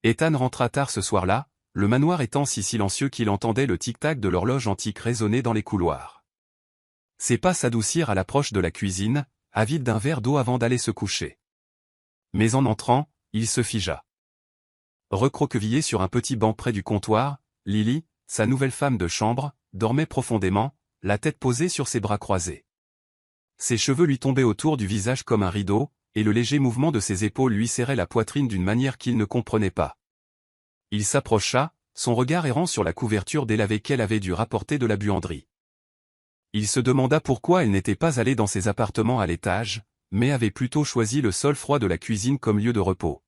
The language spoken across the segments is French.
Ethan rentra tard ce soir-là, le manoir étant si silencieux qu'il entendait le tic-tac de l'horloge antique résonner dans les couloirs. Ses pas s'adoucirent à l'approche de la cuisine, avide d'un verre d'eau avant d'aller se coucher. Mais en entrant, il se figea. Recroquevillée sur un petit banc près du comptoir, Lily, sa nouvelle femme de chambre, dormait profondément, la tête posée sur ses bras croisés. Ses cheveux lui tombaient autour du visage comme un rideau, et le léger mouvement de ses épaules lui serrait la poitrine d'une manière qu'il ne comprenait pas. Il s'approcha, son regard errant sur la couverture délavée qu'elle avait dû rapporter de la buanderie. Il se demanda pourquoi elle n'était pas allée dans ses appartements à l'étage, mais avait plutôt choisi le sol froid de la cuisine comme lieu de repos.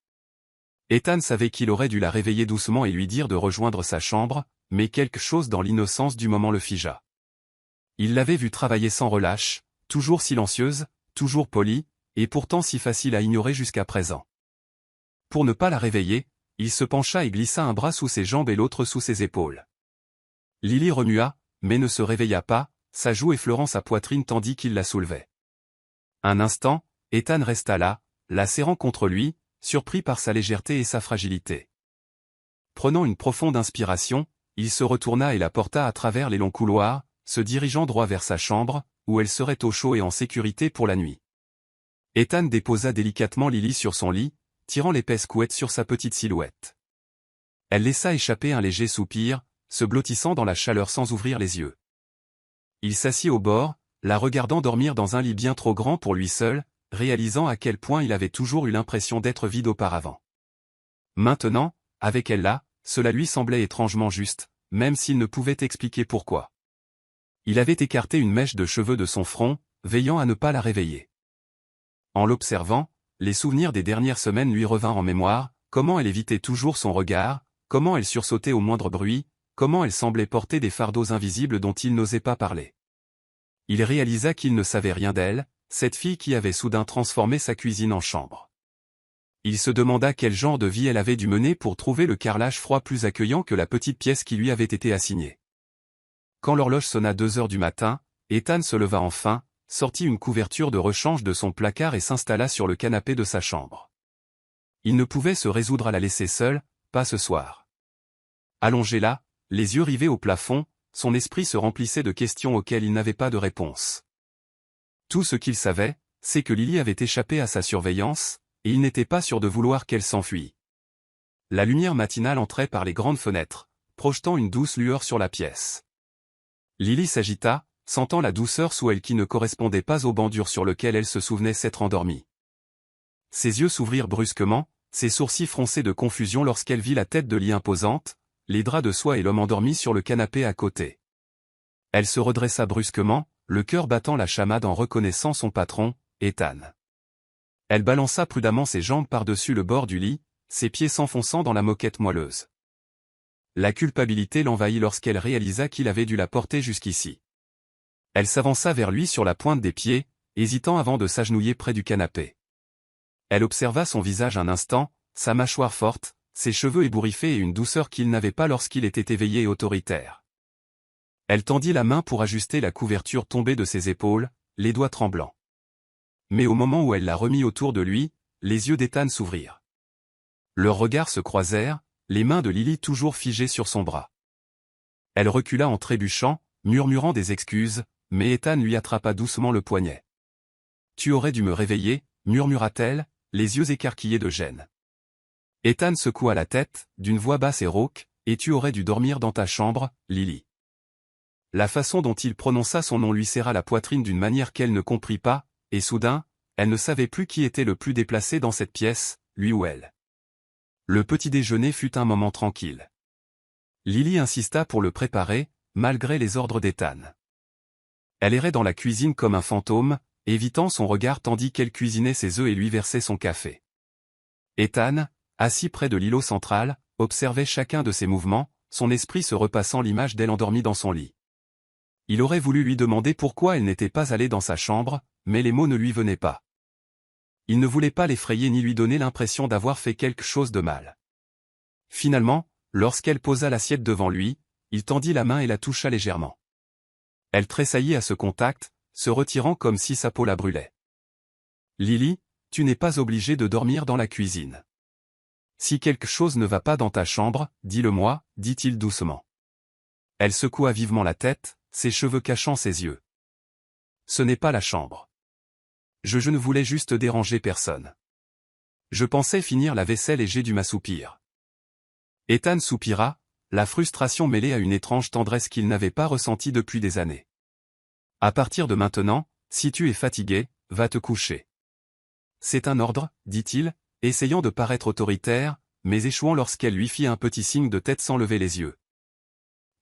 Ethan savait qu'il aurait dû la réveiller doucement et lui dire de rejoindre sa chambre, mais quelque chose dans l'innocence du moment le figea. Il l'avait vue travailler sans relâche, toujours silencieuse, toujours polie, et pourtant si facile à ignorer jusqu'à présent. Pour ne pas la réveiller, il se pencha et glissa un bras sous ses jambes et l'autre sous ses épaules. Lily remua, mais ne se réveilla pas, sa joue effleurant sa poitrine tandis qu'il la soulevait. Un instant, Ethan resta là, la serrant contre lui, surpris par sa légèreté et sa fragilité. Prenant une profonde inspiration, il se retourna et la porta à travers les longs couloirs, se dirigeant droit vers sa chambre, où elle serait au chaud et en sécurité pour la nuit. Ethan déposa délicatement Lily sur son lit, tirant l'épaisse couette sur sa petite silhouette. Elle laissa échapper un léger soupir, se blottissant dans la chaleur sans ouvrir les yeux. Il s'assit au bord, la regardant dormir dans un lit bien trop grand pour lui seul, réalisant à quel point il avait toujours eu l'impression d'être vide auparavant. Maintenant, avec elle là, cela lui semblait étrangement juste, même s'il ne pouvait expliquer pourquoi. Il avait écarté une mèche de cheveux de son front, veillant à ne pas la réveiller. En l'observant, les souvenirs des dernières semaines lui revinrent en mémoire, comment elle évitait toujours son regard, comment elle sursautait au moindre bruit, comment elle semblait porter des fardeaux invisibles dont il n'osait pas parler. Il réalisa qu'il ne savait rien d'elle, cette fille qui avait soudain transformé sa cuisine en chambre. Il se demanda quel genre de vie elle avait dû mener pour trouver le carrelage froid plus accueillant que la petite pièce qui lui avait été assignée. Quand l'horloge sonna 2 heures du matin, Ethan se leva enfin, sortit une couverture de rechange de son placard et s'installa sur le canapé de sa chambre. Il ne pouvait se résoudre à la laisser seule, pas ce soir. Allongé là, les yeux rivés au plafond, son esprit se remplissait de questions auxquelles il n'avait pas de réponse. Tout ce qu'il savait, c'est que Lily avait échappé à sa surveillance, et il n'était pas sûr de vouloir qu'elle s'enfuie. La lumière matinale entrait par les grandes fenêtres, projetant une douce lueur sur la pièce. Lily s'agita, sentant la douceur sous elle qui ne correspondait pas au banc dur sur lequel elle se souvenait s'être endormie. Ses yeux s'ouvrirent brusquement, ses sourcils froncés de confusion lorsqu'elle vit la tête de lit imposante, les draps de soie et l'homme endormi sur le canapé à côté. Elle se redressa brusquement, le cœur battant la chamade en reconnaissant son patron, Ethan. Elle balança prudemment ses jambes par-dessus le bord du lit, ses pieds s'enfonçant dans la moquette moelleuse. La culpabilité l'envahit lorsqu'elle réalisa qu'il avait dû la porter jusqu'ici. Elle s'avança vers lui sur la pointe des pieds, hésitant avant de s'agenouiller près du canapé. Elle observa son visage un instant, sa mâchoire forte, ses cheveux ébouriffés et une douceur qu'il n'avait pas lorsqu'il était éveillé et autoritaire. Elle tendit la main pour ajuster la couverture tombée de ses épaules, les doigts tremblants. Mais au moment où elle la remit autour de lui, les yeux d'Ethan s'ouvrirent. Leurs regards se croisèrent, les mains de Lily toujours figées sur son bras. Elle recula en trébuchant, murmurant des excuses, mais Ethan lui attrapa doucement le poignet. « Tu aurais dû me réveiller » murmura-t-elle, les yeux écarquillés de gêne. Ethan secoua la tête, d'une voix basse et rauque, « Et tu aurais dû dormir dans ta chambre, Lily. » La façon dont il prononça son nom lui serra la poitrine d'une manière qu'elle ne comprit pas, et soudain, elle ne savait plus qui était le plus déplacé dans cette pièce, lui ou elle. Le petit déjeuner fut un moment tranquille. Lily insista pour le préparer, malgré les ordres d'Ethan. Elle errait dans la cuisine comme un fantôme, évitant son regard tandis qu'elle cuisinait ses œufs et lui versait son café. Ethan, assis près de l'îlot central, observait chacun de ses mouvements, son esprit se repassant l'image d'elle endormie dans son lit. Il aurait voulu lui demander pourquoi elle n'était pas allée dans sa chambre, mais les mots ne lui venaient pas. Il ne voulait pas l'effrayer ni lui donner l'impression d'avoir fait quelque chose de mal. Finalement, lorsqu'elle posa l'assiette devant lui, il tendit la main et la toucha légèrement. Elle tressaillit à ce contact, se retirant comme si sa peau la brûlait. « Lily, tu n'es pas obligée de dormir dans la cuisine. Si quelque chose ne va pas dans ta chambre, dis-le-moi, dit-il doucement. Elle secoua vivement la tête, ses cheveux cachant ses yeux. Ce n'est pas la chambre. Je ne voulais juste déranger personne. Je pensais finir la vaisselle et j'ai dû m'assoupir. Ethan soupira, la frustration mêlée à une étrange tendresse qu'il n'avait pas ressentie depuis des années. À partir de maintenant, si tu es fatigué, va te coucher. C'est un ordre, dit-il, essayant de paraître autoritaire, mais échouant lorsqu'elle lui fit un petit signe de tête sans lever les yeux.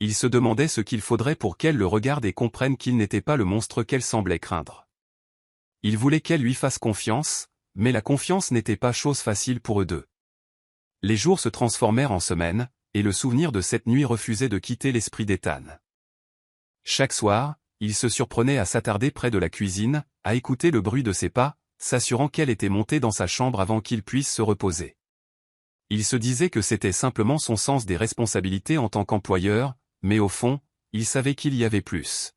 Il se demandait ce qu'il faudrait pour qu'elle le regarde et comprenne qu'il n'était pas le monstre qu'elle semblait craindre. Il voulait qu'elle lui fasse confiance, mais la confiance n'était pas chose facile pour eux deux. Les jours se transformèrent en semaines, et le souvenir de cette nuit refusait de quitter l'esprit d'Ethan. Chaque soir, il se surprenait à s'attarder près de la cuisine, à écouter le bruit de ses pas, s'assurant qu'elle était montée dans sa chambre avant qu'il puisse se reposer. Il se disait que c'était simplement son sens des responsabilités en tant qu'employeur, mais au fond, il savait qu'il y avait plus.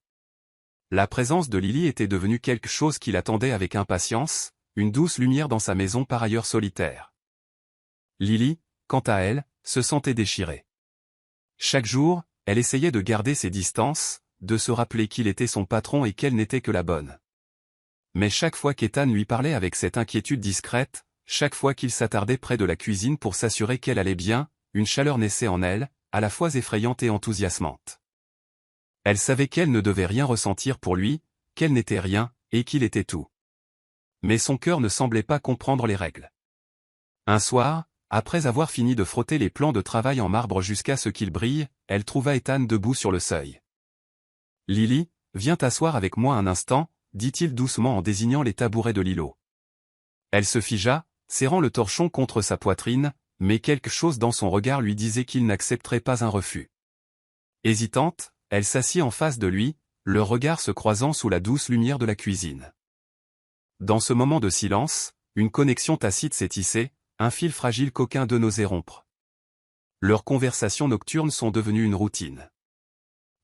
La présence de Lily était devenue quelque chose qu'il attendait avec impatience, une douce lumière dans sa maison par ailleurs solitaire. Lily, quant à elle, se sentait déchirée. Chaque jour, elle essayait de garder ses distances, de se rappeler qu'il était son patron et qu'elle n'était que la bonne. Mais chaque fois qu'Ethan lui parlait avec cette inquiétude discrète, chaque fois qu'il s'attardait près de la cuisine pour s'assurer qu'elle allait bien, une chaleur naissait en elle, à la fois effrayante et enthousiasmante. Elle savait qu'elle ne devait rien ressentir pour lui, qu'elle n'était rien, et qu'il était tout. Mais son cœur ne semblait pas comprendre les règles. Un soir, après avoir fini de frotter les plans de travail en marbre jusqu'à ce qu'ils brillent, elle trouva Ethan debout sur le seuil. « Lily, viens t'asseoir avec moi un instant », dit-il doucement en désignant les tabourets de l'îlot. Elle se figea, serrant le torchon contre sa poitrine, mais quelque chose dans son regard lui disait qu'il n'accepterait pas un refus. Hésitante, elle s'assit en face de lui, leurs regards se croisant sous la douce lumière de la cuisine. Dans ce moment de silence, une connexion tacite s'est tissée, un fil fragile qu'aucun d'eux n'osait rompre. Leurs conversations nocturnes sont devenues une routine.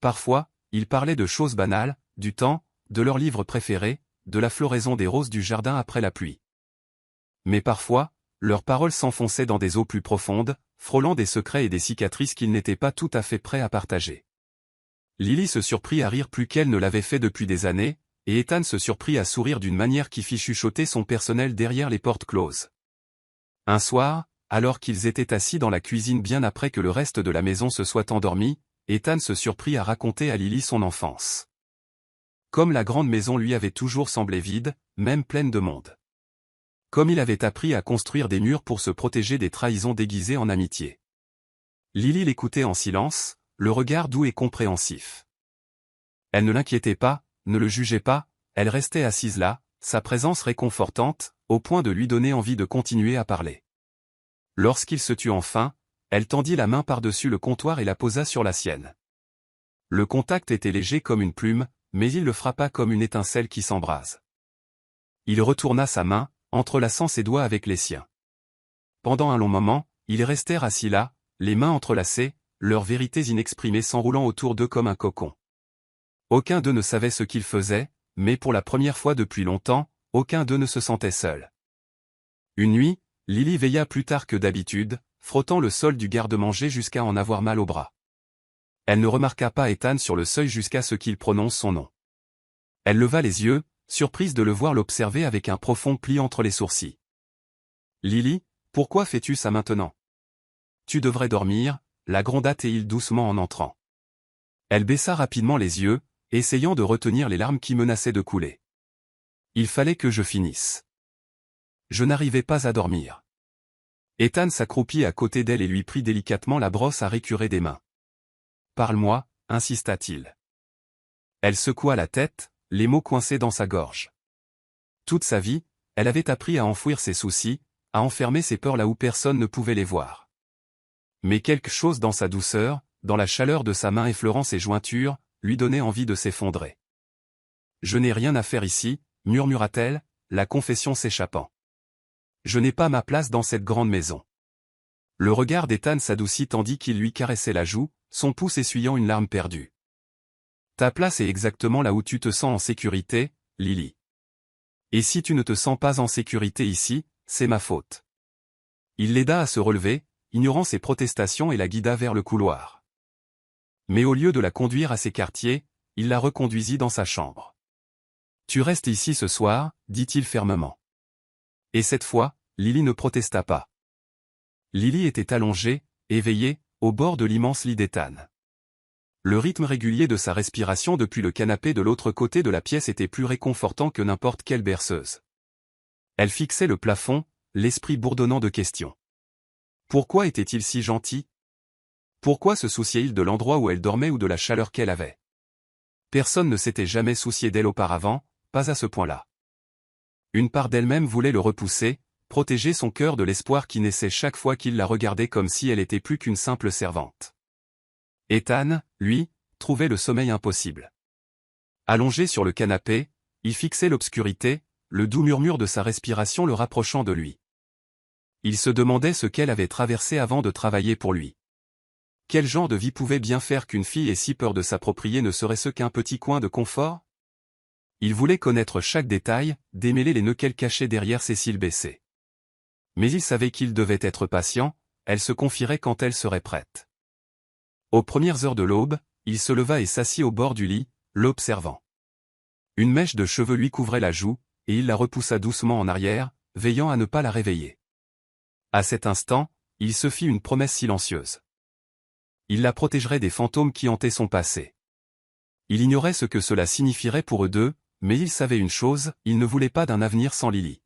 Parfois, ils parlaient de choses banales, du temps, de leurs livres préférés, de la floraison des roses du jardin après la pluie. Mais parfois, leurs paroles s'enfonçaient dans des eaux plus profondes, frôlant des secrets et des cicatrices qu'ils n'étaient pas tout à fait prêts à partager. Lily se surprit à rire plus qu'elle ne l'avait fait depuis des années, et Ethan se surprit à sourire d'une manière qui fit chuchoter son personnel derrière les portes closes. Un soir, alors qu'ils étaient assis dans la cuisine bien après que le reste de la maison se soit endormi, Ethan se surprit à raconter à Lily son enfance. Comme la grande maison lui avait toujours semblé vide, même pleine de monde. Comme il avait appris à construire des murs pour se protéger des trahisons déguisées en amitié. Lily l'écoutait en silence, le regard doux et compréhensif. Elle ne l'inquiétait pas, ne le jugeait pas, elle restait assise là, sa présence réconfortante, au point de lui donner envie de continuer à parler. Lorsqu'il se tut enfin, elle tendit la main par-dessus le comptoir et la posa sur la sienne. Le contact était léger comme une plume, mais il le frappa comme une étincelle qui s'embrase. Il retourna sa main, entrelaçant ses doigts avec les siens. Pendant un long moment, ils restèrent assis là, les mains entrelacées, leurs vérités inexprimées s'enroulant autour d'eux comme un cocon. Aucun d'eux ne savait ce qu'ils faisaient, mais pour la première fois depuis longtemps, aucun d'eux ne se sentait seul. Une nuit, Lily veilla plus tard que d'habitude, frottant le sol du garde-manger jusqu'à en avoir mal au bras. Elle ne remarqua pas Ethan sur le seuil jusqu'à ce qu'il prononce son nom. Elle leva les yeux, surprise de le voir l'observer avec un profond pli entre les sourcils. « Lily, pourquoi fais-tu ça maintenant ? Tu devrais dormir » la gronda-t-il doucement en entrant. Elle baissa rapidement les yeux, essayant de retenir les larmes qui menaçaient de couler. Il fallait que je finisse. Je n'arrivais pas à dormir. Ethan s'accroupit à côté d'elle et lui prit délicatement la brosse à récurer des mains. « Parle-moi » insista-t-il. Elle secoua la tête, les mots coincés dans sa gorge. Toute sa vie, elle avait appris à enfouir ses soucis, à enfermer ses peurs là où personne ne pouvait les voir. Mais quelque chose dans sa douceur, dans la chaleur de sa main effleurant ses jointures, lui donnait envie de s'effondrer. « Je n'ai rien à faire ici » murmura-t-elle, la confession s'échappant. « Je n'ai pas ma place dans cette grande maison. » Le regard d'Ethan s'adoucit tandis qu'il lui caressait la joue, son pouce essuyant une larme perdue. « Ta place est exactement là où tu te sens en sécurité, Lily. Et si tu ne te sens pas en sécurité ici, c'est ma faute. » Il l'aida à se relever, ignorant ses protestations et la guida vers le couloir. Mais au lieu de la conduire à ses quartiers, il la reconduisit dans sa chambre. « Tu restes ici ce soir, dit-il fermement. Et cette fois, Lily ne protesta pas. Lily était allongée, éveillée, au bord de l'immense lit d'Ethan. Le rythme régulier de sa respiration depuis le canapé de l'autre côté de la pièce était plus réconfortant que n'importe quelle berceuse. Elle fixait le plafond, l'esprit bourdonnant de questions. Pourquoi était-il si gentil? Pourquoi se souciait-il de l'endroit où elle dormait ou de la chaleur qu'elle avait? Personne ne s'était jamais soucié d'elle auparavant, pas à ce point-là. Une part d'elle-même voulait le repousser, protéger son cœur de l'espoir qui naissait chaque fois qu'il la regardait comme si elle était plus qu'une simple servante. Ethan, lui, trouvait le sommeil impossible. Allongé sur le canapé, il fixait l'obscurité, le doux murmure de sa respiration le rapprochant de lui. Il se demandait ce qu'elle avait traversé avant de travailler pour lui. Quel genre de vie pouvait bien faire qu'une fille ait si peur de s'approprier ne serait-ce qu'un petit coin de confort? Il voulait connaître chaque détail, démêler les nœuds qu'elle cachait derrière ses cils baissés. Mais il savait qu'il devait être patient, elle se confierait quand elle serait prête. Aux premières heures de l'aube, il se leva et s'assit au bord du lit, l'observant. Une mèche de cheveux lui couvrait la joue, et il la repoussa doucement en arrière, veillant à ne pas la réveiller. À cet instant, il se fit une promesse silencieuse. Il la protégerait des fantômes qui hantaient son passé. Il ignorait ce que cela signifierait pour eux deux, mais il savait une chose, il ne voulait pas d'un avenir sans Lily.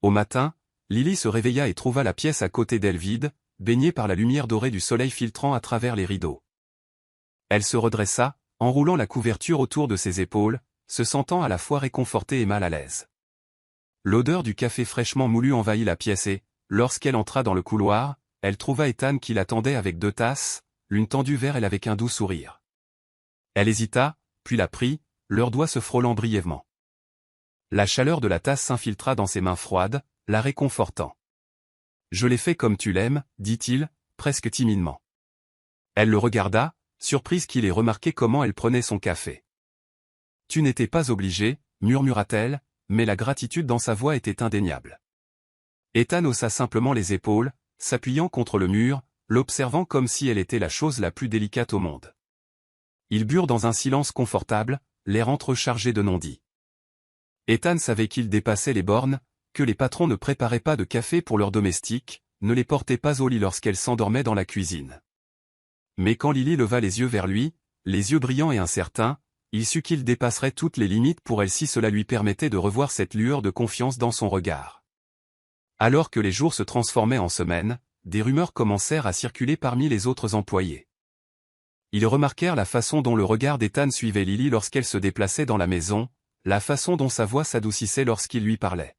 Au matin, Lily se réveilla et trouva la pièce à côté d'elle vide, baignée par la lumière dorée du soleil filtrant à travers les rideaux. Elle se redressa, enroulant la couverture autour de ses épaules, se sentant à la fois réconfortée et mal à l'aise. L'odeur du café fraîchement moulu envahit la pièce et, lorsqu'elle entra dans le couloir, elle trouva Ethan qui l'attendait avec 2 tasses, l'une tendue vers elle avec un doux sourire. Elle hésita, puis la prit, leurs doigts se frôlant brièvement. La chaleur de la tasse s'infiltra dans ses mains froides, la réconfortant. « Je l'ai fait comme tu l'aimes, » dit-il, presque timidement. Elle le regarda, surprise qu'il ait remarqué comment elle prenait son café. « Tu n'étais pas obligé, » murmura-t-elle, mais la gratitude dans sa voix était indéniable. Ethan haussa simplement les épaules, s'appuyant contre le mur, l'observant comme si elle était la chose la plus délicate au monde. Ils burent dans un silence confortable, l'air entrechargé de non-dits. Ethan savait qu'ils dépassaient les bornes, que les patrons ne préparaient pas de café pour leurs domestiques, ne les portaient pas au lit lorsqu'elle s'endormait dans la cuisine. Mais quand Lily leva les yeux vers lui, les yeux brillants et incertains, il sut qu'il dépasserait toutes les limites pour elle si cela lui permettait de revoir cette lueur de confiance dans son regard. Alors que les jours se transformaient en semaines, des rumeurs commencèrent à circuler parmi les autres employés. Ils remarquèrent la façon dont le regard d'Ethan suivait Lily lorsqu'elle se déplaçait dans la maison, la façon dont sa voix s'adoucissait lorsqu'il lui parlait.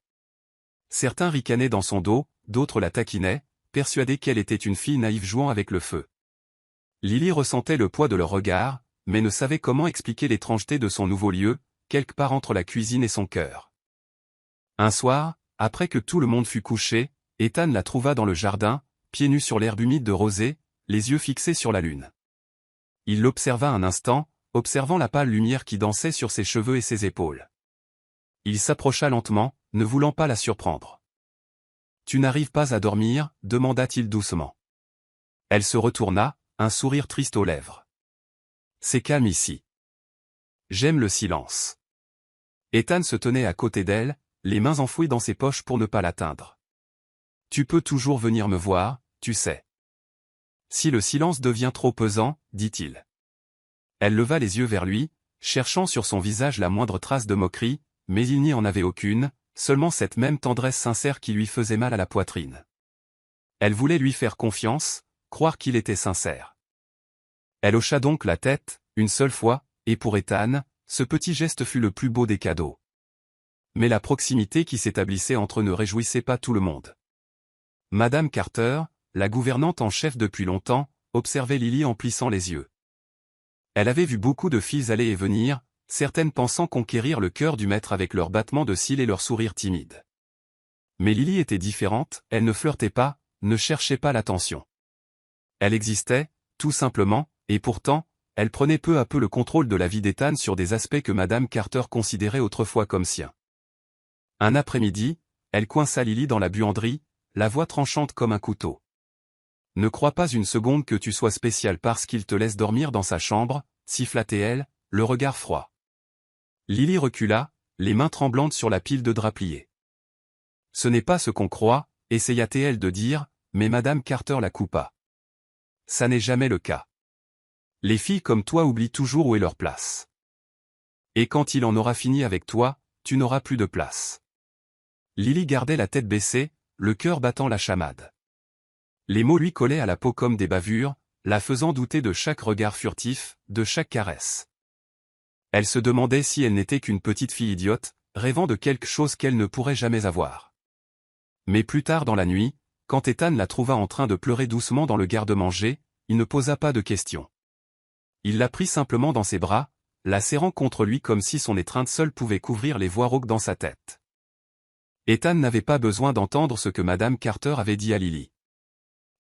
Certains ricanaient dans son dos, d'autres la taquinaient, persuadés qu'elle était une fille naïve jouant avec le feu. Lily ressentait le poids de leur regard, mais ne savait comment expliquer l'étrangeté de son nouveau lieu, quelque part entre la cuisine et son cœur. Un soir, après que tout le monde fut couché, Ethan la trouva dans le jardin, pieds nus sur l'herbe humide de rosée, les yeux fixés sur la lune. Il l'observa un instant, observant la pâle lumière qui dansait sur ses cheveux et ses épaules. Il s'approcha lentement, ne voulant pas la surprendre. « Tu n'arrives pas à dormir ?» demanda-t-il doucement. Elle se retourna, un sourire triste aux lèvres. « C'est calme ici. J'aime le silence. » Ethan se tenait à côté d'elle, les mains enfouies dans ses poches pour ne pas l'atteindre. « Tu peux toujours venir me voir, tu sais. » Si le silence devient trop pesant, dit-il. Elle leva les yeux vers lui, cherchant sur son visage la moindre trace de moquerie, mais il n'y en avait aucune, seulement cette même tendresse sincère qui lui faisait mal à la poitrine. Elle voulait lui faire confiance, croire qu'il était sincère. Elle hocha donc la tête, une seule fois, et pour Ethan, ce petit geste fut le plus beau des cadeaux. Mais la proximité qui s'établissait entre eux ne réjouissait pas tout le monde. Madame Carter, la gouvernante en chef depuis longtemps, observait Lily en plissant les yeux. Elle avait vu beaucoup de filles aller et venir, certaines pensant conquérir le cœur du maître avec leurs battements de cils et leur sourire timide. Mais Lily était différente, elle ne flirtait pas, ne cherchait pas l'attention. Elle existait, tout simplement, et pourtant, elle prenait peu à peu le contrôle de la vie d'Ethan sur des aspects que Madame Carter considérait autrefois comme siens. Un après-midi, elle coinça Lily dans la buanderie, la voix tranchante comme un couteau. Ne crois pas une seconde que tu sois spécial parce qu'il te laisse dormir dans sa chambre, siffla-t-elle, le regard froid. Lily recula, les mains tremblantes sur la pile de draps pliés. Ce n'est pas ce qu'on croit, essaya-t-elle de dire, mais Madame Carter la coupa. Ça n'est jamais le cas. Les filles comme toi oublient toujours où est leur place. Et quand il en aura fini avec toi, tu n'auras plus de place. Lily gardait la tête baissée, le cœur battant la chamade. Les mots lui collaient à la peau comme des bavures, la faisant douter de chaque regard furtif, de chaque caresse. Elle se demandait si elle n'était qu'une petite fille idiote, rêvant de quelque chose qu'elle ne pourrait jamais avoir. Mais plus tard dans la nuit, quand Ethan la trouva en train de pleurer doucement dans le garde-manger, il ne posa pas de questions. Il la prit simplement dans ses bras, la serrant contre lui comme si son étreinte seule pouvait couvrir les voix rauques dans sa tête. Ethan n'avait pas besoin d'entendre ce que Madame Carter avait dit à Lily.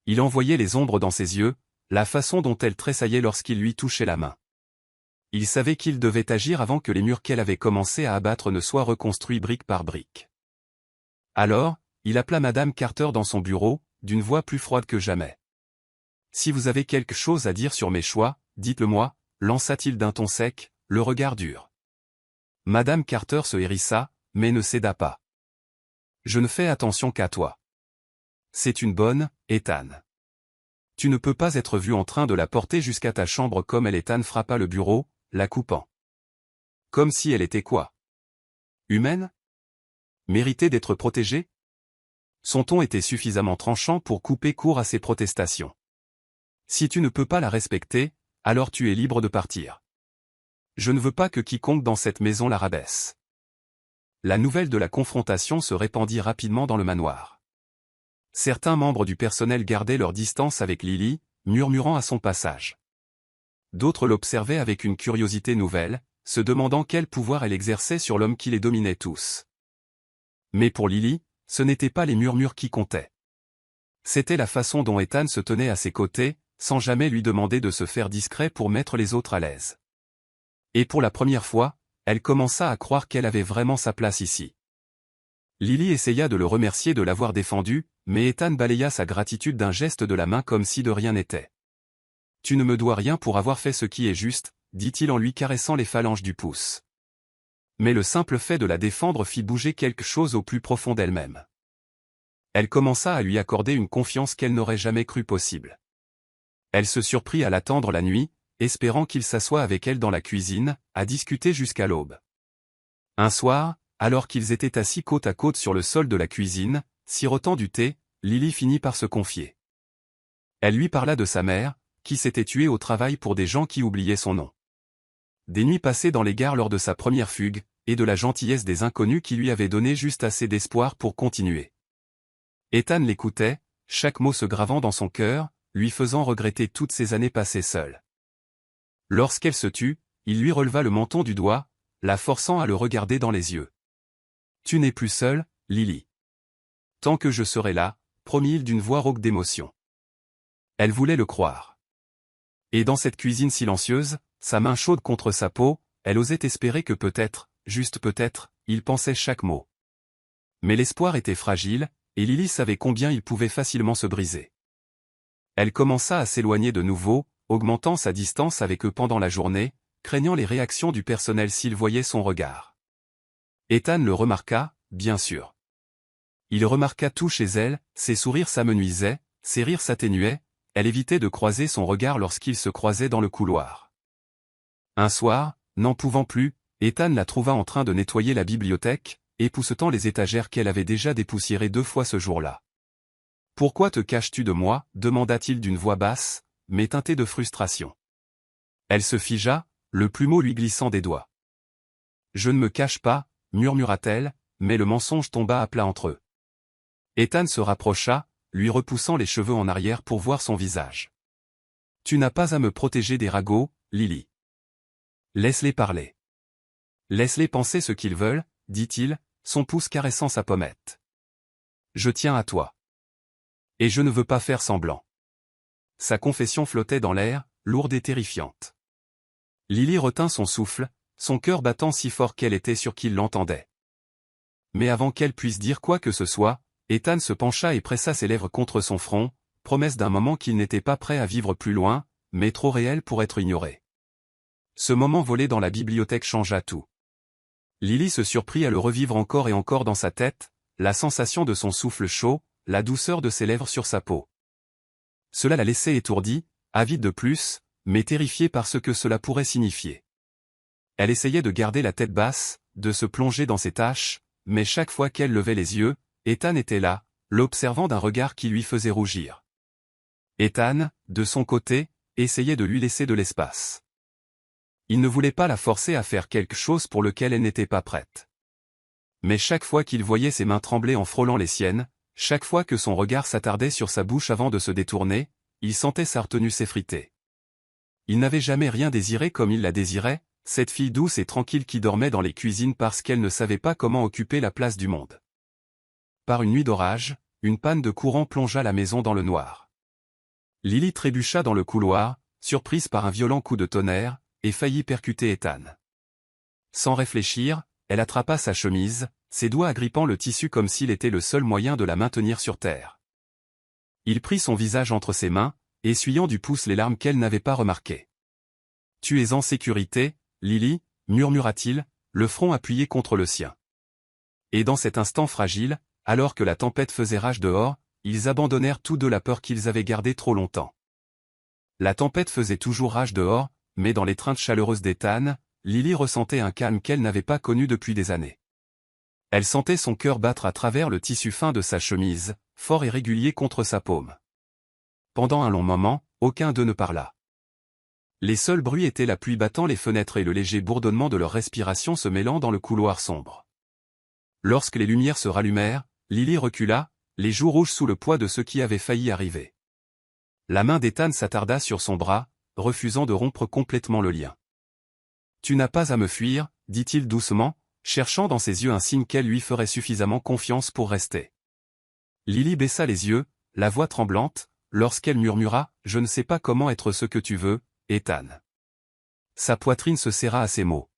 Il en voyait les ombres dans ses yeux, la façon dont elle tressaillait lorsqu'il lui touchait la main. Il savait qu'il devait agir avant que les murs qu'elle avait commencé à abattre ne soient reconstruits brique par brique. Alors, il appela Madame Carter dans son bureau, d'une voix plus froide que jamais. « Si vous avez quelque chose à dire sur mes choix, dites-le-moi, » lança-t-il d'un ton sec, le regard dur. Madame Carter se hérissa, mais ne céda pas. « Je ne fais attention qu'à toi. C'est une bonne, Ethan. Tu ne peux pas être vu en train de la porter jusqu'à ta chambre comme elle. Ethan frappa le bureau, la coupant. Comme si elle était quoi? Humaine? Méritait d'être protégée? Son ton était suffisamment tranchant pour couper court à ses protestations. Si tu ne peux pas la respecter, alors tu es libre de partir. Je ne veux pas que quiconque dans cette maison la rabaisse. La nouvelle de la confrontation se répandit rapidement dans le manoir. Certains membres du personnel gardaient leur distance avec Lily, murmurant à son passage. D'autres l'observaient avec une curiosité nouvelle, se demandant quel pouvoir elle exerçait sur l'homme qui les dominait tous. Mais pour Lily, ce n'étaient pas les murmures qui comptaient. C'était la façon dont Ethan se tenait à ses côtés, sans jamais lui demander de se faire discret pour mettre les autres à l'aise. Et pour la première fois, elle commença à croire qu'elle avait vraiment sa place ici. Lily essaya de le remercier de l'avoir défendu, mais Ethan balaya sa gratitude d'un geste de la main comme si de rien n'était. « Tu ne me dois rien pour avoir fait ce qui est juste, » dit-il en lui caressant les phalanges du pouce. Mais le simple fait de la défendre fit bouger quelque chose au plus profond d'elle-même. Elle commença à lui accorder une confiance qu'elle n'aurait jamais cru possible. Elle se surprit à l'attendre la nuit, espérant qu'il s'assoie avec elle dans la cuisine, à discuter jusqu'à l'aube. Un soir, alors qu'ils étaient assis côte à côte sur le sol de la cuisine, sirotant du thé, Lily finit par se confier. Elle lui parla de sa mère, qui s'était tuée au travail pour des gens qui oubliaient son nom. Des nuits passées dans les gares lors de sa première fugue, et de la gentillesse des inconnus qui lui avaient donné juste assez d'espoir pour continuer. Ethan l'écoutait, chaque mot se gravant dans son cœur, lui faisant regretter toutes ces années passées seules. Lorsqu'elle se tut, il lui releva le menton du doigt, la forçant à le regarder dans les yeux. « Tu n'es plus seule, Lily. Tant que je serai là, promit-il d'une voix rauque d'émotion. Elle voulait le croire. Et dans cette cuisine silencieuse, sa main chaude contre sa peau, elle osait espérer que peut-être, juste peut-être, il pensait chaque mot. Mais l'espoir était fragile, et Lily savait combien il pouvait facilement se briser. Elle commença à s'éloigner de nouveau, augmentant sa distance avec eux pendant la journée, craignant les réactions du personnel s'il voyait son regard. Ethan le remarqua, bien sûr. Il remarqua tout chez elle, ses sourires s'amenuisaient, ses rires s'atténuaient, elle évitait de croiser son regard lorsqu'ils se croisaient dans le couloir. Un soir, n'en pouvant plus, Ethan la trouva en train de nettoyer la bibliothèque, époussetant les étagères qu'elle avait déjà dépoussiérées 2 fois ce jour-là. « Pourquoi te caches-tu de moi » demanda-t-il d'une voix basse, mais teintée de frustration. Elle se figea, le plumeau lui glissant des doigts. « Je ne me cache pas » murmura-t-elle, mais le mensonge tomba à plat entre eux. Ethan se rapprocha, lui repoussant les cheveux en arrière pour voir son visage. « Tu n'as pas à me protéger des ragots, Lily. Laisse-les parler. Laisse-les penser ce qu'ils veulent, » dit-il, son pouce caressant sa pommette. « Je tiens à toi. Et je ne veux pas faire semblant. » Sa confession flottait dans l'air, lourde et terrifiante. Lily retint son souffle, son cœur battant si fort qu'elle était sûre qu'il l'entendait. Mais avant qu'elle puisse dire quoi que ce soit, Ethan se pencha et pressa ses lèvres contre son front, promesse d'un moment qu'il n'était pas prêt à vivre plus loin, mais trop réel pour être ignoré. Ce moment volé dans la bibliothèque changea tout. Lily se surprit à le revivre encore et encore dans sa tête, la sensation de son souffle chaud, la douceur de ses lèvres sur sa peau. Cela la laissait étourdie, avide de plus, mais terrifiée par ce que cela pourrait signifier. Elle essayait de garder la tête basse, de se plonger dans ses tâches, mais chaque fois qu'elle levait les yeux, Ethan était là, l'observant d'un regard qui lui faisait rougir. Ethan, de son côté, essayait de lui laisser de l'espace. Il ne voulait pas la forcer à faire quelque chose pour lequel elle n'était pas prête. Mais chaque fois qu'il voyait ses mains trembler en frôlant les siennes, chaque fois que son regard s'attardait sur sa bouche avant de se détourner, il sentait sa retenue s'effriter. Il n'avait jamais rien désiré comme il la désirait, cette fille douce et tranquille qui dormait dans les cuisines parce qu'elle ne savait pas comment occuper la place du monde. Par une nuit d'orage, une panne de courant plongea la maison dans le noir. Lily trébucha dans le couloir, surprise par un violent coup de tonnerre, et faillit percuter Ethan. Sans réfléchir, elle attrapa sa chemise, ses doigts agrippant le tissu comme s'il était le seul moyen de la maintenir sur terre. Il prit son visage entre ses mains, essuyant du pouce les larmes qu'elle n'avait pas remarquées. « Tu es en sécurité, Lily » murmura-t-il, le front appuyé contre le sien. Et dans cet instant fragile, alors que la tempête faisait rage dehors, ils abandonnèrent tous deux la peur qu'ils avaient gardée trop longtemps. La tempête faisait toujours rage dehors, mais dans l'étreinte chaleureuse d'Ethan, Lily ressentait un calme qu'elle n'avait pas connu depuis des années. Elle sentait son cœur battre à travers le tissu fin de sa chemise, fort et régulier contre sa paume. Pendant un long moment, aucun d'eux ne parla. Les seuls bruits étaient la pluie battant les fenêtres et le léger bourdonnement de leur respiration se mêlant dans le couloir sombre. Lorsque les lumières se rallumèrent, Lily recula, les joues rouges sous le poids de ce qui avait failli arriver. La main d'Ethan s'attarda sur son bras, refusant de rompre complètement le lien. « Tu n'as pas à me fuir, dit-il doucement, cherchant dans ses yeux un signe qu'elle lui ferait suffisamment confiance pour rester. Lily baissa les yeux, la voix tremblante, lorsqu'elle murmura « Je ne sais pas comment être ce que tu veux, Ethan. » Sa poitrine se serra à ces mots.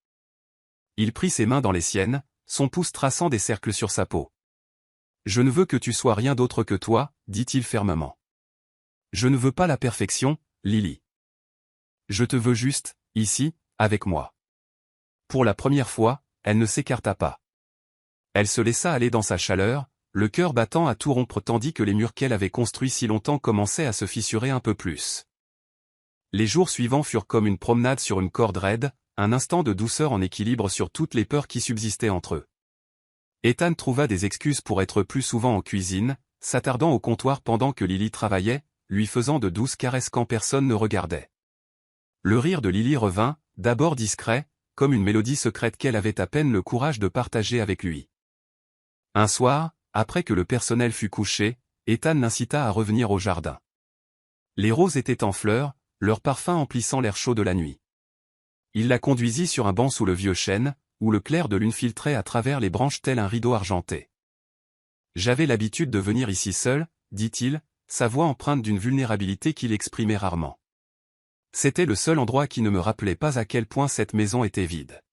Il prit ses mains dans les siennes, son pouce traçant des cercles sur sa peau. « Je ne veux que tu sois rien d'autre que toi, dit-il fermement. Je ne veux pas la perfection, Lily. Je te veux juste, ici, avec moi. » Pour la première fois, elle ne s'écarta pas. Elle se laissa aller dans sa chaleur, le cœur battant à tout rompre tandis que les murs qu'elle avait construits si longtemps commençaient à se fissurer un peu plus. Les jours suivants furent comme une promenade sur une corde raide, un instant de douceur en équilibre sur toutes les peurs qui subsistaient entre eux. Ethan trouva des excuses pour être plus souvent en cuisine, s'attardant au comptoir pendant que Lily travaillait, lui faisant de douces caresses quand personne ne regardait. Le rire de Lily revint, d'abord discret, comme une mélodie secrète qu'elle avait à peine le courage de partager avec lui. Un soir, après que le personnel fut couché, Ethan l'incita à revenir au jardin. Les roses étaient en fleurs, leur parfum emplissant l'air chaud de la nuit. Il la conduisit sur un banc sous le vieux chêne, où le clair de lune filtrait à travers les branches tel un rideau argenté. « J'avais l'habitude de venir ici seul, dit-il, sa voix empreinte d'une vulnérabilité qu'il exprimait rarement. C'était le seul endroit qui ne me rappelait pas à quel point cette maison était vide. »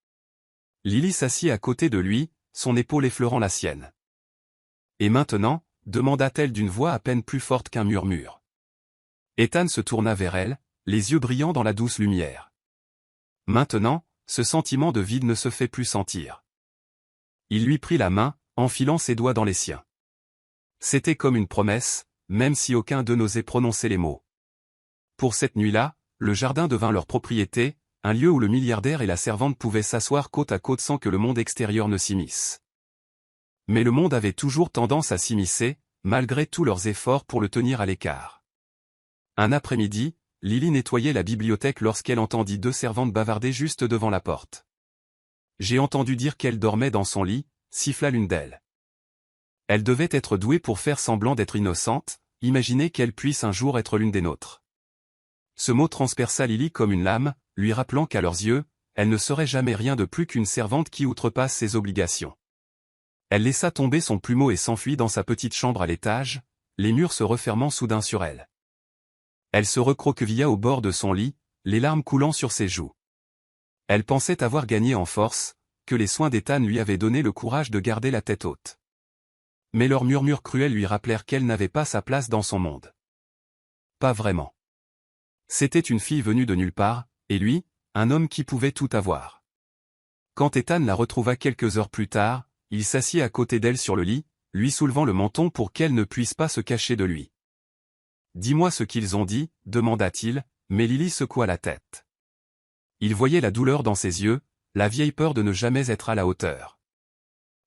Lily s'assit à côté de lui, son épaule effleurant la sienne. « Et maintenant » demanda-t-elle d'une voix à peine plus forte qu'un murmure. Ethan se tourna vers elle, les yeux brillants dans la douce lumière. Maintenant, ce sentiment de vide ne se fait plus sentir. Il lui prit la main, enfilant ses doigts dans les siens. C'était comme une promesse, même si aucun d'eux n'osait prononcer les mots. Pour cette nuit-là, le jardin devint leur propriété, un lieu où le milliardaire et la servante pouvaient s'asseoir côte à côte sans que le monde extérieur ne s'immisce. Mais le monde avait toujours tendance à s'immiscer, malgré tous leurs efforts pour le tenir à l'écart. Un après-midi, Lily nettoyait la bibliothèque lorsqu'elle entendit deux servantes bavarder juste devant la porte. « J'ai entendu dire qu'elle dormait dans son lit », siffla l'une d'elles. Elle devait être douée pour faire semblant d'être innocente, imaginer qu'elle puisse un jour être l'une des nôtres. Ce mot transperça Lily comme une lame, lui rappelant qu'à leurs yeux, elle ne serait jamais rien de plus qu'une servante qui outrepasse ses obligations. Elle laissa tomber son plumeau et s'enfuit dans sa petite chambre à l'étage, les murs se refermant soudain sur elle. Elle se recroquevilla au bord de son lit, les larmes coulant sur ses joues. Elle pensait avoir gagné en force, que les soins d'Ethan lui avaient donné le courage de garder la tête haute. Mais leurs murmures cruels lui rappelèrent qu'elle n'avait pas sa place dans son monde. Pas vraiment. C'était une fille venue de nulle part, et lui, un homme qui pouvait tout avoir. Quand Ethan la retrouva quelques heures plus tard, il s'assit à côté d'elle sur le lit, lui soulevant le menton pour qu'elle ne puisse pas se cacher de lui. « Dis-moi ce qu'ils ont dit » demanda-t-il, mais Lily secoua la tête. Il voyait la douleur dans ses yeux, la vieille peur de ne jamais être à la hauteur.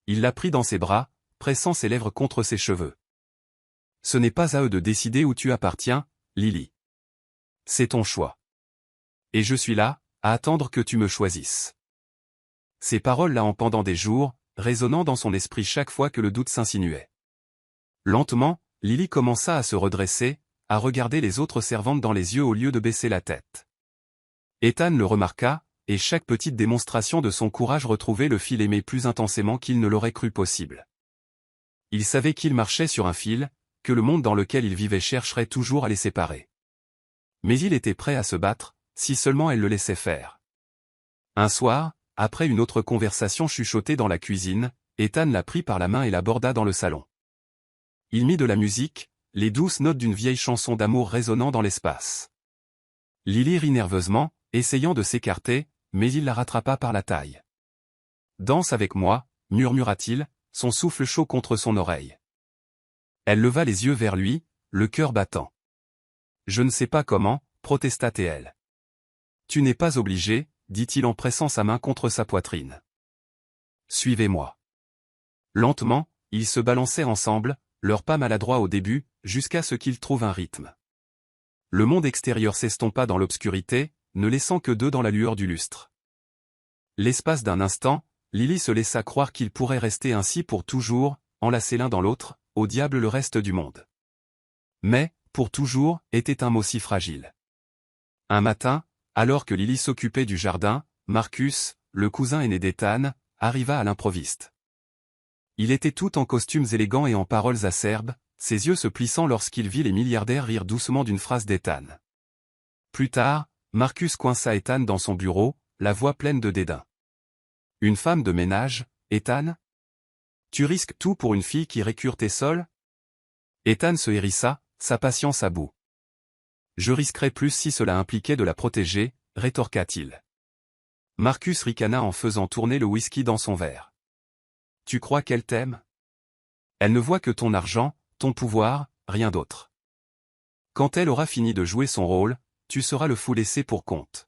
Il la prit dans ses bras, pressant ses lèvres contre ses cheveux. « Ce n'est pas à eux de décider où tu appartiens, Lily. C'est ton choix. Et je suis là, à attendre que tu me choisisses. » Ces paroles-là en pendant des jours, résonnant dans son esprit chaque fois que le doute s'insinuait. Lentement, Lily commença à se redresser, à regarder les autres servantes dans les yeux au lieu de baisser la tête. Ethan le remarqua, et chaque petite démonstration de son courage retrouvait le fil aimé plus intensément qu'il ne l'aurait cru possible. Il savait qu'il marchait sur un fil, que le monde dans lequel il vivait chercherait toujours à les séparer. Mais il était prêt à se battre, si seulement elle le laissait faire. Un soir, après une autre conversation chuchotée dans la cuisine, Ethan la prit par la main et l'aborda dans le salon. Il mit de la musique, les douces notes d'une vieille chanson d'amour résonnant dans l'espace. Lily rit nerveusement, essayant de s'écarter, mais il la rattrapa par la taille. « Danse avec moi » murmura-t-il, son souffle chaud contre son oreille. Elle leva les yeux vers lui, le cœur battant. « Je ne sais pas comment » protesta-t-elle. « Tu n'es pas obligé » dit-il en pressant sa main contre sa poitrine. « Suivez-moi. » Lentement, ils se balançaient ensemble, leurs pas maladroits au début, jusqu'à ce qu'ils trouvent un rythme. Le monde extérieur s'estompa dans l'obscurité, ne laissant que d'eux dans la lueur du lustre. L'espace d'un instant, Lily se laissa croire qu'ils pourraient rester ainsi pour toujours, enlacés l'un dans l'autre, au diable le reste du monde. Mais, pour toujours, était un mot si fragile. Un matin, alors que Lily s'occupait du jardin, Marcus, le cousin aîné d'Ethan, arriva à l'improviste. Il était tout en costumes élégants et en paroles acerbes, ses yeux se plissant lorsqu'il vit les milliardaires rire doucement d'une phrase d'Ethan. Plus tard, Marcus coinça Ethan dans son bureau, la voix pleine de dédain. « Une femme de ménage, Ethan ? Tu risques tout pour une fille qui récure tes sols ?» Ethan se hérissa, sa patience à bout. « Je risquerais plus si cela impliquait de la protéger, » rétorqua-t-il. Marcus ricana en faisant tourner le whisky dans son verre. « Tu crois qu'elle t'aime ? Elle ne voit que ton argent, ton pouvoir, rien d'autre. Quand elle aura fini de jouer son rôle, tu seras le fou laissé pour compte. »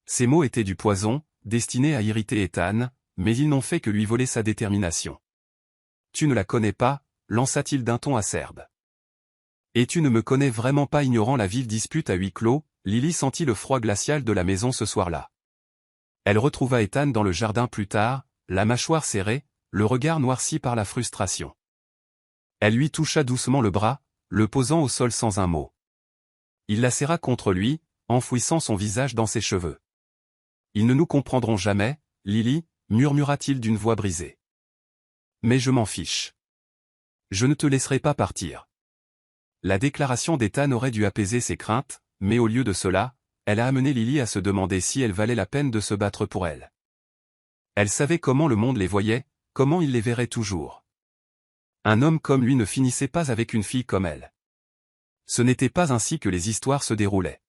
Ces mots étaient du poison, destinés à irriter Ethan, mais ils n'ont fait que lui voler sa détermination. « Tu ne la connais pas » lança-t-il d'un ton acerbe. « Et tu ne me connais vraiment pas » ignorant la vive dispute à huis clos, Lily sentit le froid glacial de la maison ce soir-là. Elle retrouva Ethan dans le jardin plus tard, la mâchoire serrée, le regard noirci par la frustration. Elle lui toucha doucement le bras, le posant au sol sans un mot. Il la serra contre lui, enfouissant son visage dans ses cheveux. « Ils ne nous comprendront jamais, Lily » murmura-t-il d'une voix brisée. « Mais je m'en fiche. Je ne te laisserai pas partir. » La déclaration d'Ethan aurait dû apaiser ses craintes, mais au lieu de cela, elle a amené Lily à se demander si elle valait la peine de se battre pour elle. Elle savait comment le monde les voyait, comment il les verrait toujours. Un homme comme lui ne finissait pas avec une fille comme elle. Ce n'était pas ainsi que les histoires se déroulaient.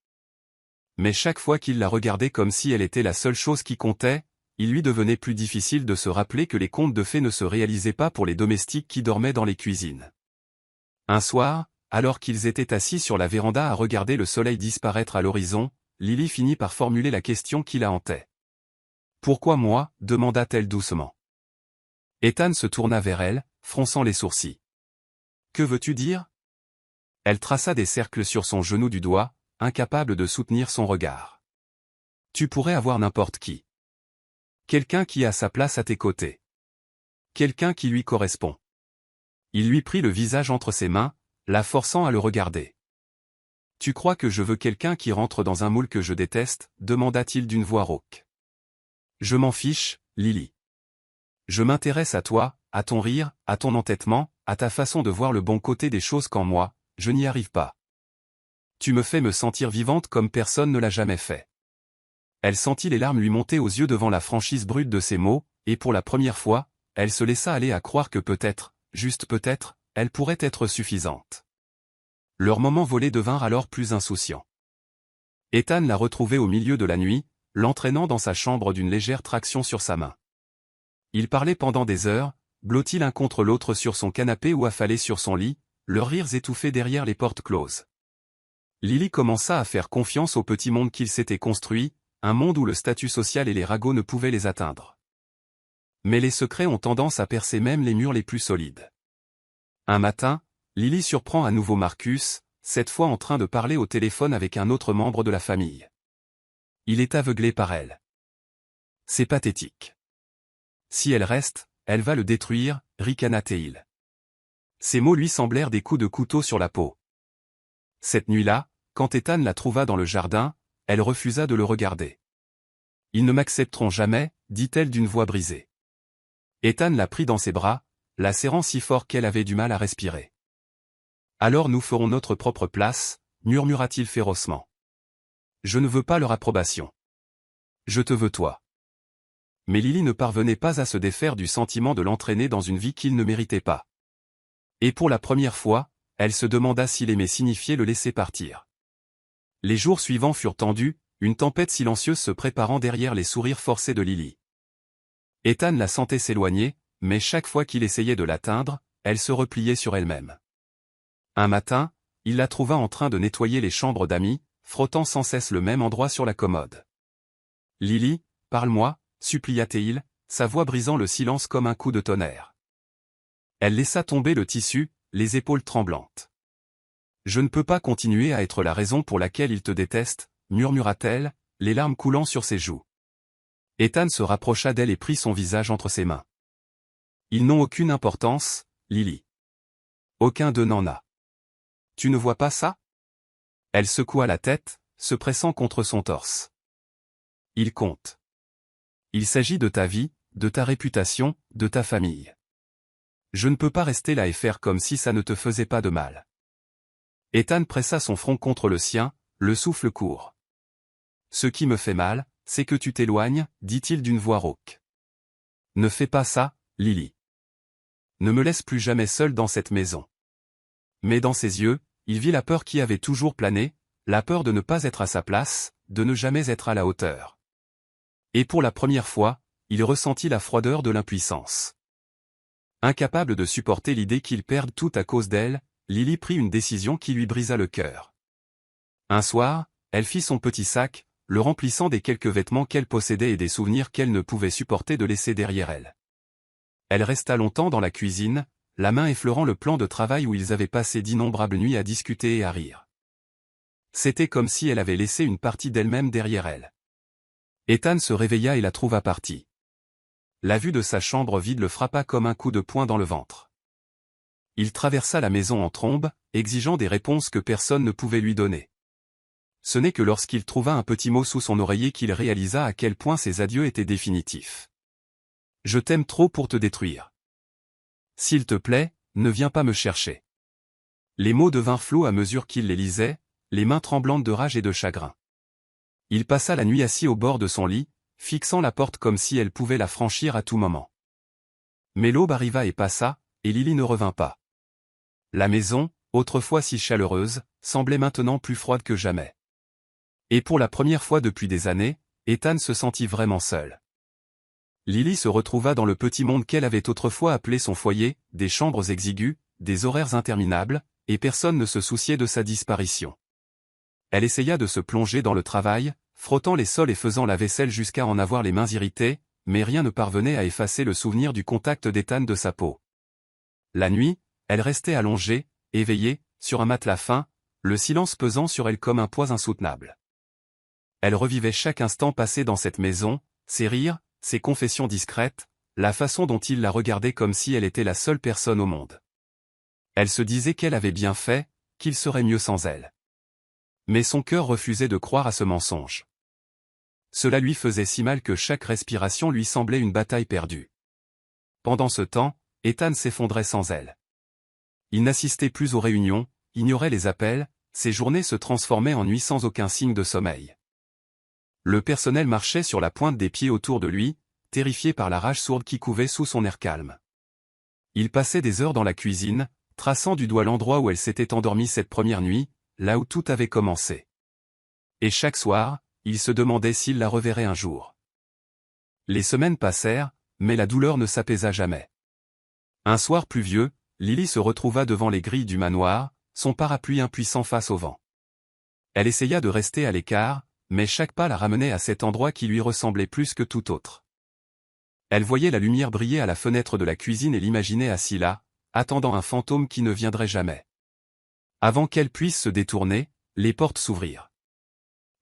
Mais chaque fois qu'il la regardait comme si elle était la seule chose qui comptait, il lui devenait plus difficile de se rappeler que les contes de fées ne se réalisaient pas pour les domestiques qui dormaient dans les cuisines. Un soir, alors qu'ils étaient assis sur la véranda à regarder le soleil disparaître à l'horizon, Lily finit par formuler la question qui la hantait. « Pourquoi moi » demanda-t-elle doucement. Ethan se tourna vers elle, fronçant les sourcils. « Que veux-tu dire » Elle traça des cercles sur son genou du doigt, incapable de soutenir son regard. « Tu pourrais avoir n'importe qui. Quelqu'un qui a sa place à tes côtés. Quelqu'un qui lui correspond. » Il lui prit le visage entre ses mains, la forçant à le regarder. « Tu crois que je veux quelqu'un qui rentre dans un moule que je déteste » demanda-t-il d'une voix rauque. « Je m'en fiche, Lily. Je m'intéresse à toi, à ton rire, à ton entêtement, à ta façon de voir le bon côté des choses quand moi, je n'y arrive pas. Tu me fais me sentir vivante comme personne ne l'a jamais fait. » Elle sentit les larmes lui monter aux yeux devant la franchise brute de ses mots, et pour la première fois, elle se laissa aller à croire que peut-être, juste peut-être, elle pourrait être suffisante. Leurs moments volés devinrent alors plus insouciants. Ethan l'a retrouvée au milieu de la nuit, l'entraînant dans sa chambre d'une légère traction sur sa main. Ils parlaient pendant des heures, blottis l'un contre l'autre sur son canapé ou affalés sur son lit, leurs rires étouffés derrière les portes closes. Lily commença à faire confiance au petit monde qu'il s'était construit, un monde où le statut social et les ragots ne pouvaient les atteindre. Mais les secrets ont tendance à percer même les murs les plus solides. Un matin, Lily surprend à nouveau Marcus, cette fois en train de parler au téléphone avec un autre membre de la famille. Il est aveuglé par elle. C'est pathétique. Si elle reste, elle va le détruire, ricana-t-il. Ces mots lui semblèrent des coups de couteau sur la peau. Cette nuit-là, quand Ethan la trouva dans le jardin, elle refusa de le regarder. Ils ne m'accepteront jamais, dit-elle d'une voix brisée. Ethan la prit dans ses bras, la serrant si fort qu'elle avait du mal à respirer. Alors nous ferons notre propre place, murmura-t-il férocement. Je ne veux pas leur approbation. Je te veux toi. Mais Lily ne parvenait pas à se défaire du sentiment de l'entraîner dans une vie qu'il ne méritait pas. Et pour la première fois, elle se demanda si l'aimer signifiait le laisser partir. Les jours suivants furent tendus, une tempête silencieuse se préparant derrière les sourires forcés de Lily. Ethan la sentait s'éloigner, mais chaque fois qu'il essayait de l'atteindre, elle se repliait sur elle-même. Un matin, il la trouva en train de nettoyer les chambres d'amis, frottant sans cesse le même endroit sur la commode. « Lily, parle-moi » supplia-t-il, sa voix brisant le silence comme un coup de tonnerre. Elle laissa tomber le tissu, les épaules tremblantes. « Je ne peux pas continuer à être la raison pour laquelle il te déteste, murmura-t-elle, les larmes coulant sur ses joues. Ethan se rapprocha d'elle et prit son visage entre ses mains. « Ils n'ont aucune importance, Lily. Aucun d'eux n'en a. Tu ne vois pas ça ?» Elle secoua la tête, se pressant contre son torse. « Il compte. Il s'agit de ta vie, de ta réputation, de ta famille. Je ne peux pas rester là et faire comme si ça ne te faisait pas de mal. » Ethan pressa son front contre le sien, le souffle court. « Ce qui me fait mal, c'est que tu t'éloignes, dit-il d'une voix rauque. Ne fais pas ça, Lily. Ne me laisse plus jamais seule dans cette maison. » Mais dans ses yeux, il vit la peur qui avait toujours plané, la peur de ne pas être à sa place, de ne jamais être à la hauteur. Et pour la première fois, il ressentit la froideur de l'impuissance. Incapable de supporter l'idée qu'il perde tout à cause d'elle, Lily prit une décision qui lui brisa le cœur. Un soir, elle fit son petit sac, le remplissant des quelques vêtements qu'elle possédait et des souvenirs qu'elle ne pouvait supporter de laisser derrière elle. Elle resta longtemps dans la cuisine, la main effleurant le plan de travail où ils avaient passé d'innombrables nuits à discuter et à rire. C'était comme si elle avait laissé une partie d'elle-même derrière elle. Ethan se réveilla et la trouva partie. La vue de sa chambre vide le frappa comme un coup de poing dans le ventre. Il traversa la maison en trombe, exigeant des réponses que personne ne pouvait lui donner. Ce n'est que lorsqu'il trouva un petit mot sous son oreiller qu'il réalisa à quel point ses adieux étaient définitifs. « Je t'aime trop pour te détruire. S'il te plaît, ne viens pas me chercher. » Les mots devinrent flous à mesure qu'il les lisait, les mains tremblantes de rage et de chagrin. Il passa la nuit assis au bord de son lit, fixant la porte comme si elle pouvait la franchir à tout moment. Mais l'aube arriva et passa, et Lily ne revint pas. La maison, autrefois si chaleureuse, semblait maintenant plus froide que jamais. Et pour la première fois depuis des années, Ethan se sentit vraiment seul. Lily se retrouva dans le petit monde qu'elle avait autrefois appelé son foyer, des chambres exiguës, des horaires interminables, et personne ne se souciait de sa disparition. Elle essaya de se plonger dans le travail, frottant les sols et faisant la vaisselle jusqu'à en avoir les mains irritées, mais rien ne parvenait à effacer le souvenir du contact d'Ethan de sa peau. La nuit, elle restait allongée, éveillée, sur un matelas fin, le silence pesant sur elle comme un poids insoutenable. Elle revivait chaque instant passé dans cette maison, ses rires, ses confessions discrètes, la façon dont il la regardait comme si elle était la seule personne au monde. Elle se disait qu'elle avait bien fait, qu'il serait mieux sans elle. Mais son cœur refusait de croire à ce mensonge. Cela lui faisait si mal que chaque respiration lui semblait une bataille perdue. Pendant ce temps, Ethan s'effondrait sans elle. Il n'assistait plus aux réunions, ignorait les appels, ses journées se transformaient en nuits sans aucun signe de sommeil. Le personnel marchait sur la pointe des pieds autour de lui, terrifié par la rage sourde qui couvait sous son air calme. Il passait des heures dans la cuisine, traçant du doigt l'endroit où elle s'était endormie cette première nuit, là où tout avait commencé. Et chaque soir, il se demandait s'il la reverrait un jour. Les semaines passèrent, mais la douleur ne s'apaisa jamais. Un soir pluvieux, Lily se retrouva devant les grilles du manoir, son parapluie impuissant face au vent. Elle essaya de rester à l'écart, mais chaque pas la ramenait à cet endroit qui lui ressemblait plus que tout autre. Elle voyait la lumière briller à la fenêtre de la cuisine et l'imaginait assis là, attendant un fantôme qui ne viendrait jamais. Avant qu'elle puisse se détourner, les portes s'ouvrirent.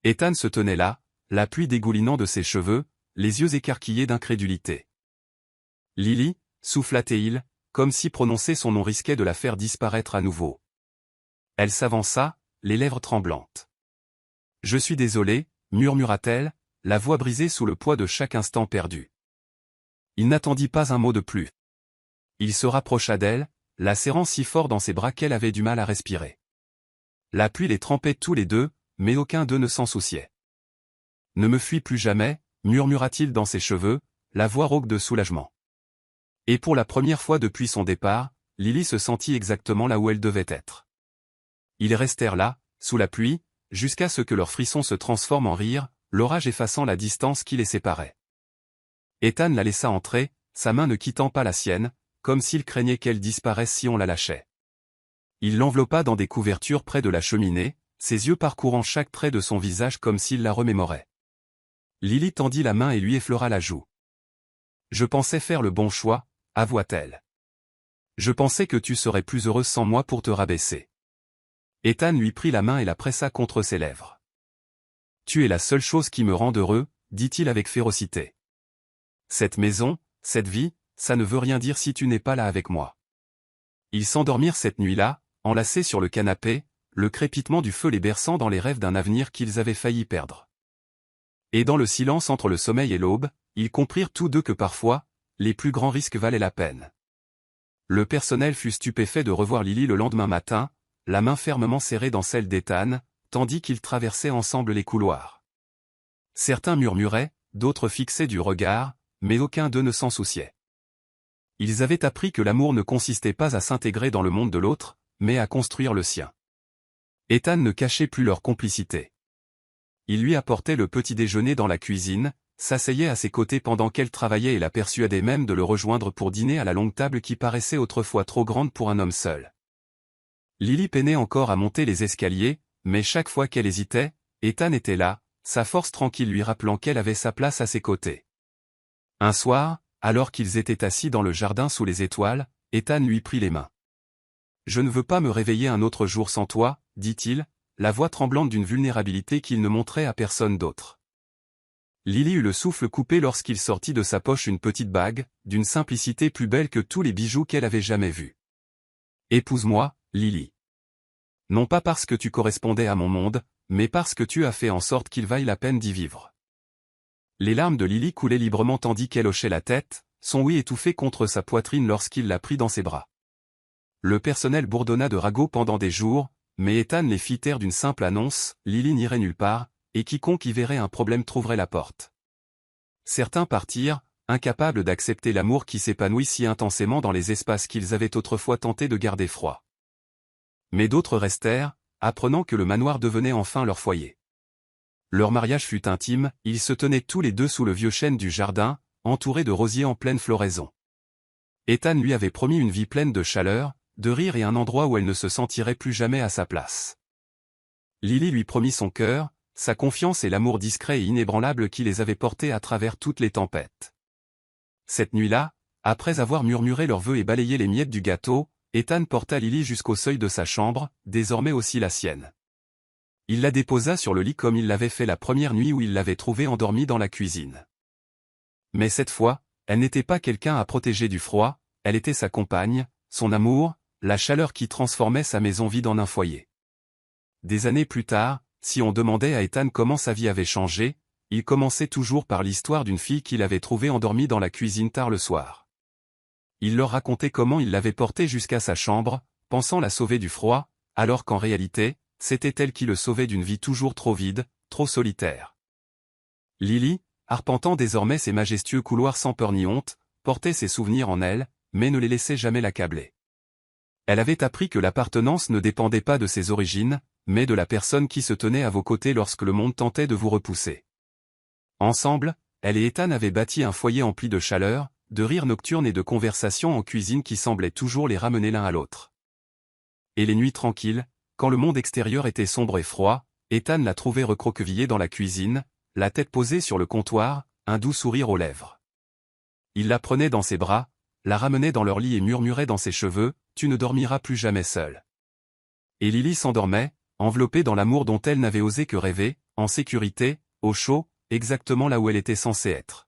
Ethan se tenait là, la pluie dégoulinant de ses cheveux, les yeux écarquillés d'incrédulité. Lily, souffla-t-il, comme si prononcer son nom risquait de la faire disparaître à nouveau. Elle s'avança, les lèvres tremblantes. « Je suis désolée, murmura-t-elle, la voix brisée sous le poids de chaque instant perdu. Il n'attendit pas un mot de plus. Il se rapprocha d'elle, la serrant si fort dans ses bras qu'elle avait du mal à respirer. La pluie les trempait tous les deux, mais aucun d'eux ne s'en souciait. « Ne me fuis plus jamais, murmura-t-il dans ses cheveux, la voix rauque de soulagement. Et pour la première fois depuis son départ, Lily se sentit exactement là où elle devait être. Ils restèrent là, sous la pluie, jusqu'à ce que leurs frissons se transforment en rire, l'orage effaçant la distance qui les séparait. Ethan la laissa entrer, sa main ne quittant pas la sienne, comme s'il craignait qu'elle disparaisse si on la lâchait. Il l'enveloppa dans des couvertures près de la cheminée, ses yeux parcourant chaque trait de son visage comme s'il la remémorait. Lily tendit la main et lui effleura la joue. « Je pensais faire le bon choix, avoua-t-elle. Je pensais que tu serais plus heureuse sans moi pour te rabaisser. » Ethan lui prit la main et la pressa contre ses lèvres. « Tu es la seule chose qui me rende heureux, dit-il avec férocité. Cette maison, cette vie, ça ne veut rien dire si tu n'es pas là avec moi. » Ils s'endormirent cette nuit-là, enlacés sur le canapé, le crépitement du feu les berçant dans les rêves d'un avenir qu'ils avaient failli perdre. Et dans le silence entre le sommeil et l'aube, ils comprirent tous deux que parfois, les plus grands risques valaient la peine. Le personnel fut stupéfait de revoir Lily le lendemain matin, la main fermement serrée dans celle d'Ethan, tandis qu'ils traversaient ensemble les couloirs. Certains murmuraient, d'autres fixaient du regard, mais aucun d'eux ne s'en souciait. Ils avaient appris que l'amour ne consistait pas à s'intégrer dans le monde de l'autre, mais à construire le sien. Ethan ne cachait plus leur complicité. Il lui apportait le petit déjeuner dans la cuisine, s'asseyait à ses côtés pendant qu'elle travaillait et la persuadait même de le rejoindre pour dîner à la longue table qui paraissait autrefois trop grande pour un homme seul. Lily peinait encore à monter les escaliers, mais chaque fois qu'elle hésitait, Ethan était là, sa force tranquille lui rappelant qu'elle avait sa place à ses côtés. Un soir, alors qu'ils étaient assis dans le jardin sous les étoiles, Ethan lui prit les mains. « Je ne veux pas me réveiller un autre jour sans toi, dit-il, la voix tremblante d'une vulnérabilité qu'il ne montrait à personne d'autre. Lily eut le souffle coupé lorsqu'il sortit de sa poche une petite bague, d'une simplicité plus belle que tous les bijoux qu'elle avait jamais vus. « Épouse-moi, Lily. Non pas parce que tu correspondais à mon monde, mais parce que tu as fait en sorte qu'il vaille la peine d'y vivre. » Les larmes de Lily coulaient librement tandis qu'elle hochait la tête, son oui étouffé contre sa poitrine lorsqu'il la prit dans ses bras. Le personnel bourdonna de ragots pendant des jours, mais Ethan les fit taire d'une simple annonce, Lily n'irait nulle part, et quiconque y verrait un problème trouverait la porte. Certains partirent, incapables d'accepter l'amour qui s'épanouit si intensément dans les espaces qu'ils avaient autrefois tenté de garder froids. Mais d'autres restèrent, apprenant que le manoir devenait enfin leur foyer. Leur mariage fut intime, ils se tenaient tous les deux sous le vieux chêne du jardin, entourés de rosiers en pleine floraison. Ethan lui avait promis une vie pleine de chaleur, de rire et un endroit où elle ne se sentirait plus jamais à sa place. Lily lui promit son cœur, sa confiance et l'amour discret et inébranlable qui les avait portés à travers toutes les tempêtes. Cette nuit-là, après avoir murmuré leurs vœux et balayé les miettes du gâteau, Ethan porta Lily jusqu'au seuil de sa chambre, désormais aussi la sienne. Il la déposa sur le lit comme il l'avait fait la première nuit où il l'avait trouvée endormie dans la cuisine. Mais cette fois, elle n'était pas quelqu'un à protéger du froid, elle était sa compagne, son amour, la chaleur qui transformait sa maison vide en un foyer. Des années plus tard, si on demandait à Ethan comment sa vie avait changé, il commençait toujours par l'histoire d'une fille qu'il avait trouvée endormie dans la cuisine tard le soir. Il leur racontait comment il l'avait portée jusqu'à sa chambre, pensant la sauver du froid, alors qu'en réalité, c'était elle qui le sauvait d'une vie toujours trop vide, trop solitaire. Lily, arpentant désormais ces majestueux couloirs sans peur ni honte, portait ses souvenirs en elle, mais ne les laissait jamais l'accabler. Elle avait appris que l'appartenance ne dépendait pas de ses origines, mais de la personne qui se tenait à vos côtés lorsque le monde tentait de vous repousser. Ensemble, elle et Ethan avaient bâti un foyer empli de chaleur, de rires nocturnes et de conversations en cuisine qui semblaient toujours les ramener l'un à l'autre. Et les nuits tranquilles, quand le monde extérieur était sombre et froid, Ethan la trouvait recroquevillée dans la cuisine, la tête posée sur le comptoir, un doux sourire aux lèvres. Il la prenait dans ses bras, la ramenait dans leur lit et murmurait dans ses cheveux, « Tu ne dormiras plus jamais seule. » Et Lily s'endormait, enveloppée dans l'amour dont elle n'avait osé que rêver, en sécurité, au chaud, exactement là où elle était censée être.